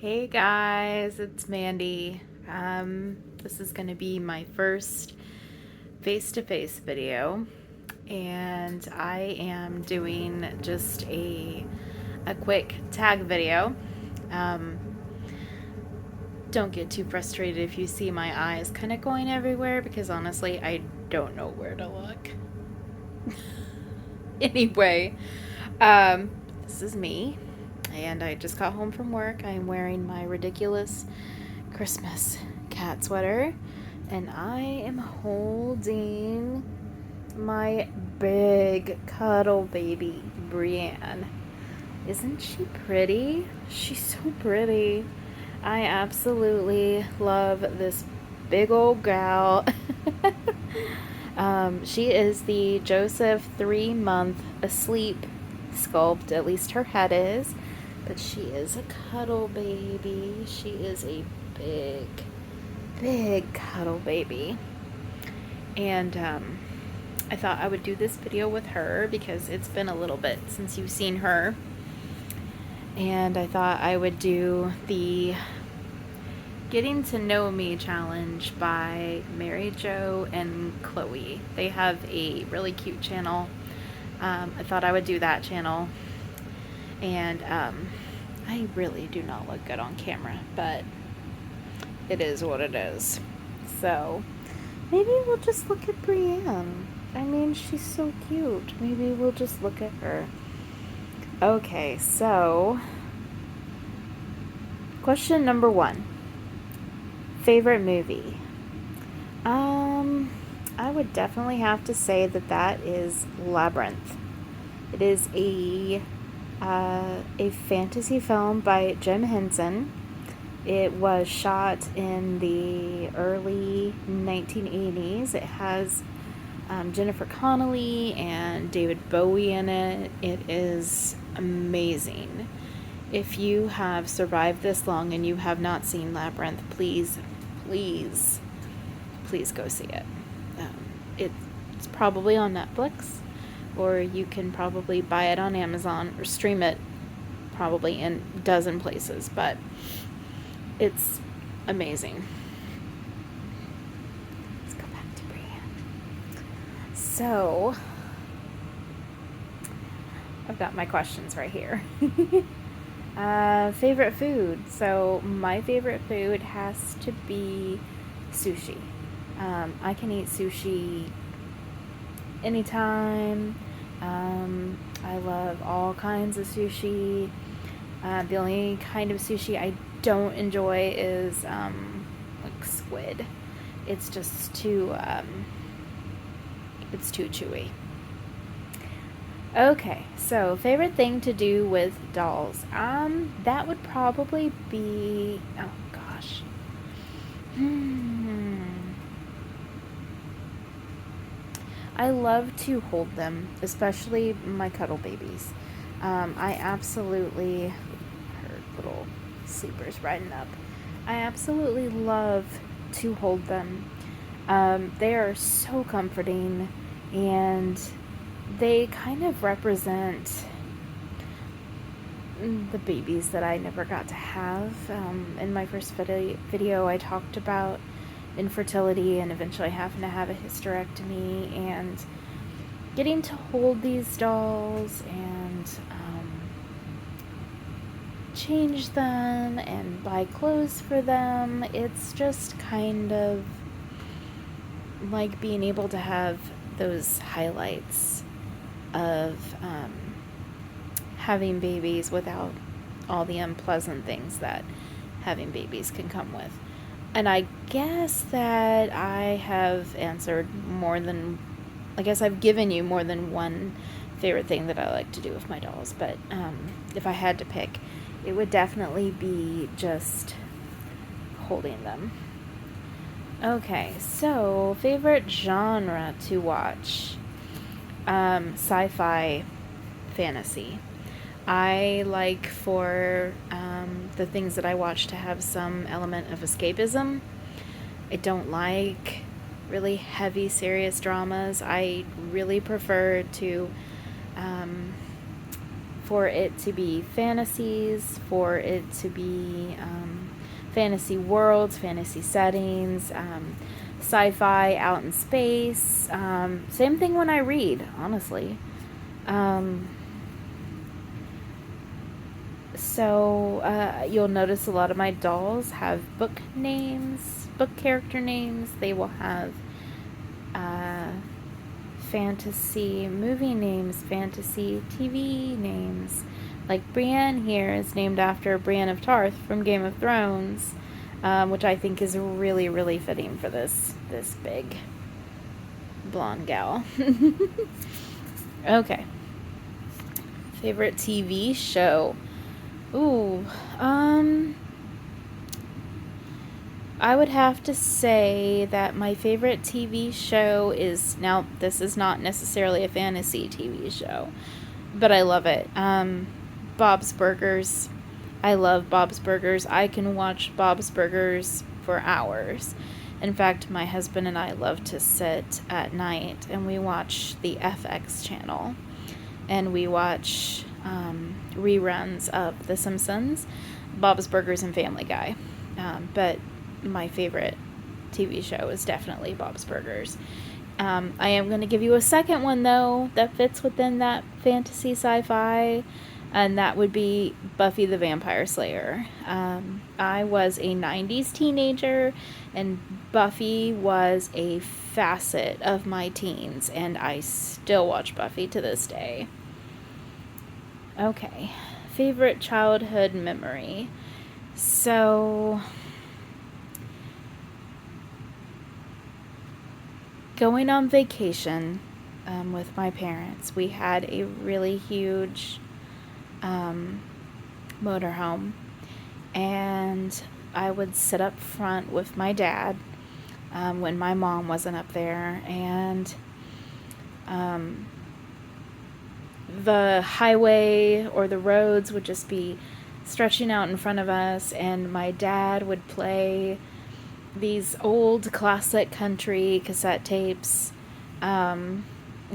Hey guys, it's Mandy. This is going to be my first face-to-face video, and I am doing just a quick tag video. Um, don't get too frustrated if you see my eyes kind of going everywhere, because honestly, I don't know where to look. Anyway, this is me, and I just got home from work. I'm wearing my ridiculous Christmas cat sweater, and I am holding my big cuddle baby, Brienne. Isn't she pretty? She's so pretty. I absolutely love this big old gal. She is the Joseph 3-month asleep sculpt, at least her head is, but she is a cuddle baby. She is a big, big cuddle baby. And I thought I would do this video with her because it's been a little bit since you've seen her. And I thought I would do the Getting to Know Me challenge by Marijo and Kloey. They have a really cute channel. I thought I would do that channel. And I really do not look good on camera, but it is what it is. So maybe we'll just look at Brienne. I mean, she's so cute. Maybe we'll just look at her. Okay, so question number 1. Favorite movie? I would definitely have to say that is Labyrinth. It is a fantasy film by Jim Henson. It was shot in the early 1980s. It has Jennifer Connelly and David Bowie in it. It is amazing. If you have survived this long and you have not seen Labyrinth, please, please, please go see it. It's probably on Netflix, or you can probably buy it on Amazon or stream it probably in a dozen places, but it's amazing. Let's go back to Brienne. So, I've got my questions right here. Favorite food. So my favorite food has to be sushi. I can eat sushi anytime. I love all kinds of sushi. The only kind of sushi I don't enjoy is like squid. It's just too it's too chewy. Okay, so favorite thing to do with dolls. That would probably be, oh gosh. I love to hold them, especially my cuddle babies. I absolutely, her little sleepers riding up. I absolutely love to hold them. They are so comforting, and they kind of represent the babies that I never got to have. In my first video, I talked about infertility and eventually having to have a hysterectomy, and getting to hold these dolls and change them and buy clothes for them. It's just kind of like being able to have those highlights of having babies without all the unpleasant things that having babies can come with. And I guess that I have answered I guess I've given you more than one favorite thing that I like to do with my dolls, but if I had to pick, it would definitely be just holding them. Okay, so favorite genre to watch? Sci-fi, fantasy. I like for the things that I watch to have some element of escapism. I don't like really heavy, serious dramas. I really prefer to for it to be fantasies, for it to be fantasy worlds, fantasy settings, sci-fi, out in space. Same thing when I read, honestly. So you'll notice a lot of my dolls have book names, book character names. They will have fantasy movie names, fantasy TV names. Like Brienne here is named after Brienne of Tarth from Game of Thrones, which I think is really, really fitting for this big blonde gal. Okay. Favorite TV show? Ooh, I would have to say that my favorite TV show is, now this is not necessarily a fantasy TV show, but I love it. Bob's Burgers. I love Bob's Burgers. I can watch Bob's Burgers for hours. In fact, my husband and I love to sit at night and we watch the FX channel and we watch reruns of The Simpsons, Bob's Burgers, and Family Guy. But my favorite TV show is definitely Bob's Burgers. I am going to give you a second one, though, that fits within that fantasy sci-fi, and that would be Buffy the Vampire Slayer. I was a 90s teenager, and Buffy was a facet of my teens, and I still watch Buffy to this day. Okay, favorite childhood memory. So, going on vacation with my parents, we had a really huge motorhome, and I would sit up front with my dad when my mom wasn't up there, and the highway or the roads would just be stretching out in front of us, and my dad would play these old classic country cassette tapes.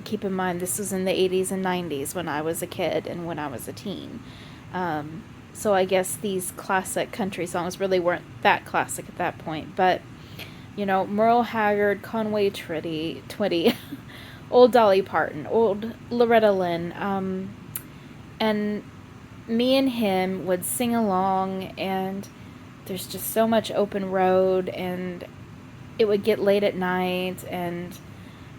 Keep in mind, this was in the 80s and 90s when I was a kid and when I was a teen. So I guess these classic country songs really weren't that classic at that point. But, you know, Merle Haggard, Conway Twitty, old Dolly Parton, old Loretta Lynn. And me and him would sing along, and there's just so much open road, and it would get late at night, and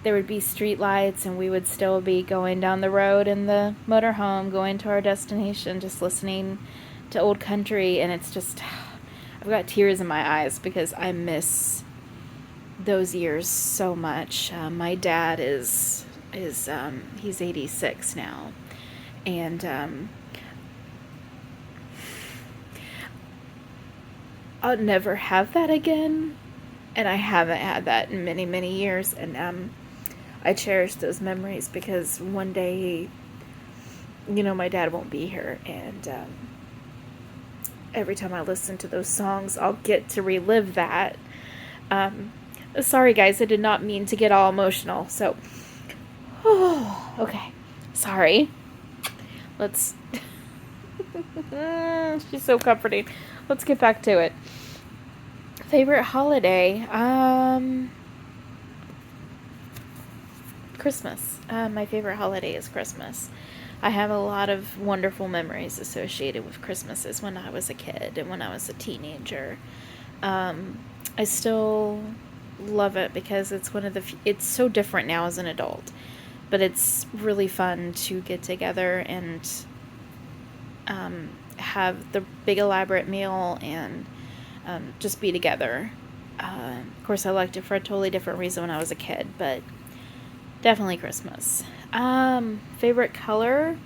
there would be street lights, and we would still be going down the road in the motorhome, going to our destination, just listening to old country, and it's just, I've got tears in my eyes because I miss those years so much. My dad he's 86 now, and I'll never have that again, and I haven't had that in many, many years, and I cherish those memories because one day, you know, my dad won't be here, and every time I listen to those songs, I'll get to relive that. Sorry guys, I did not mean to get all emotional, so, okay, sorry. Let's, she's so comforting. Let's get back to it. Favorite holiday? Christmas. My favorite holiday is Christmas. I have a lot of wonderful memories associated with Christmases when I was a kid and when I was a teenager. I still love it because it's one of the it's so different now as an adult, but it's really fun to get together and have the big elaborate meal and just be together. Of course, I liked it for a totally different reason when I was a kid, but definitely Christmas. Favorite color?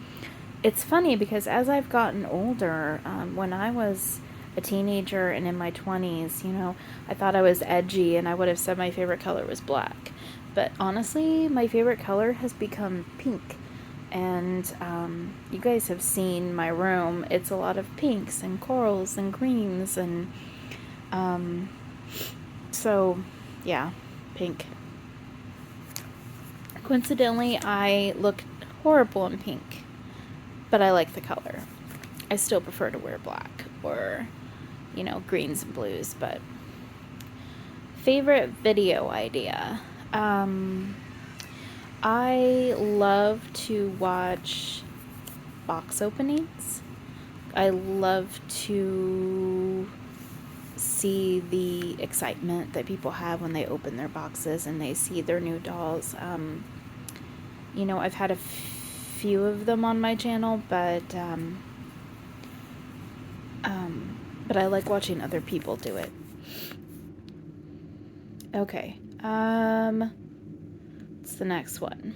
It's funny because as I've gotten older, when I was a teenager and in my 20s, you know, I thought I was edgy and I would have said my favorite color was black. But honestly, my favorite color has become pink. And you guys have seen my room. It's a lot of pinks and corals and greens, and so yeah, pink. Coincidentally, I look horrible in pink. but I like the color. I still prefer to wear black or, you know, greens and blues, but favorite video idea. I love to watch box openings. I love to see the excitement that people have when they open their boxes and they see their new dolls. You know, I've had a few of them on my channel, but I like watching other people do it. Okay, what's the next one?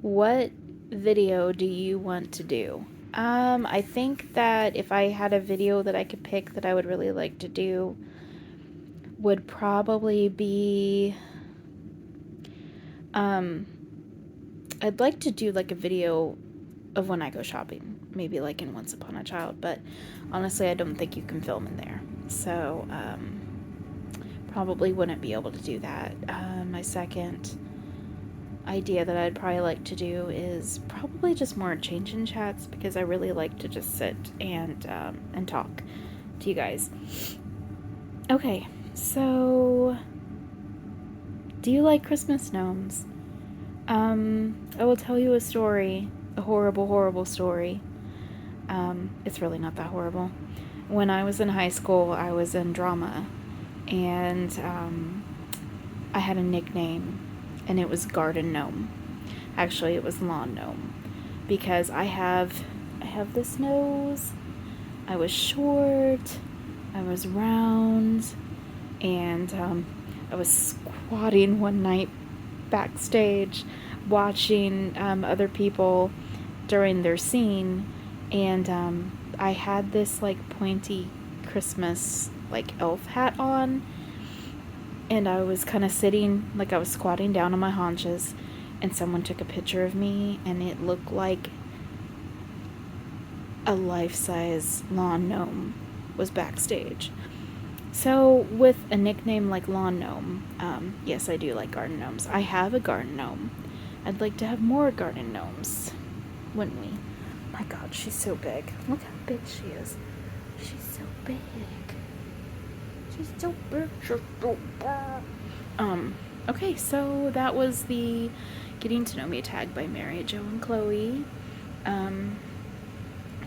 What video do you want to do? I think that if I had a video that I could pick that I would really like to do, would probably be, I'd like to do like a video of when I go shopping, maybe like in Once Upon a Child, but honestly, I don't think you can film in there, so, probably wouldn't be able to do that. My second idea that I'd probably like to do is probably just more change-in chats, because I really like to just sit and talk to you guys. Okay, so do you like Christmas gnomes? I will tell you a story, a horrible, horrible story. It's really not that horrible. When I was in high school, I was in drama, and I had a nickname, and it was Garden Gnome. Actually, it was Lawn Gnome, because I have this nose. I was short, I was round, and I was squatting one night backstage watching other people during their scene, and I had this like pointy Christmas like elf hat on, and I was kind of sitting, like I was squatting down on my haunches, and someone took a picture of me, and it looked like a life-size lawn gnome was backstage. So with a nickname like Lawn Gnome, yes, I do like garden gnomes. I have a garden gnome. I'd like to have more garden gnomes, wouldn't we? My God, she's so big. Look how big she is. She's so big. She's so big. She's so big. Okay, so that was the Getting to Know Me tag by Marijo and Kloey.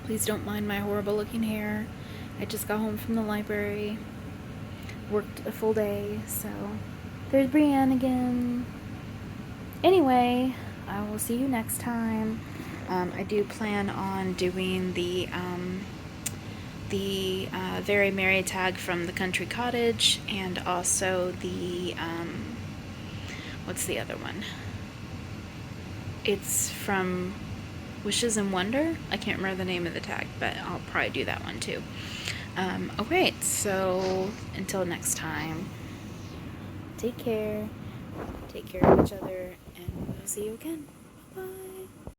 Please don't mind my horrible looking hair. I just got home from the library. Worked a full day, so there's Brienne again. Anyway, I will see you next time. I do plan on doing the Very Merry tag from the Country Cottage, and also the what's the other one? It's from Wishes and Wonder. I can't remember the name of the tag, but I'll probably do that one too. Okay, so until next time, take care of each other, and we'll see you again. Bye.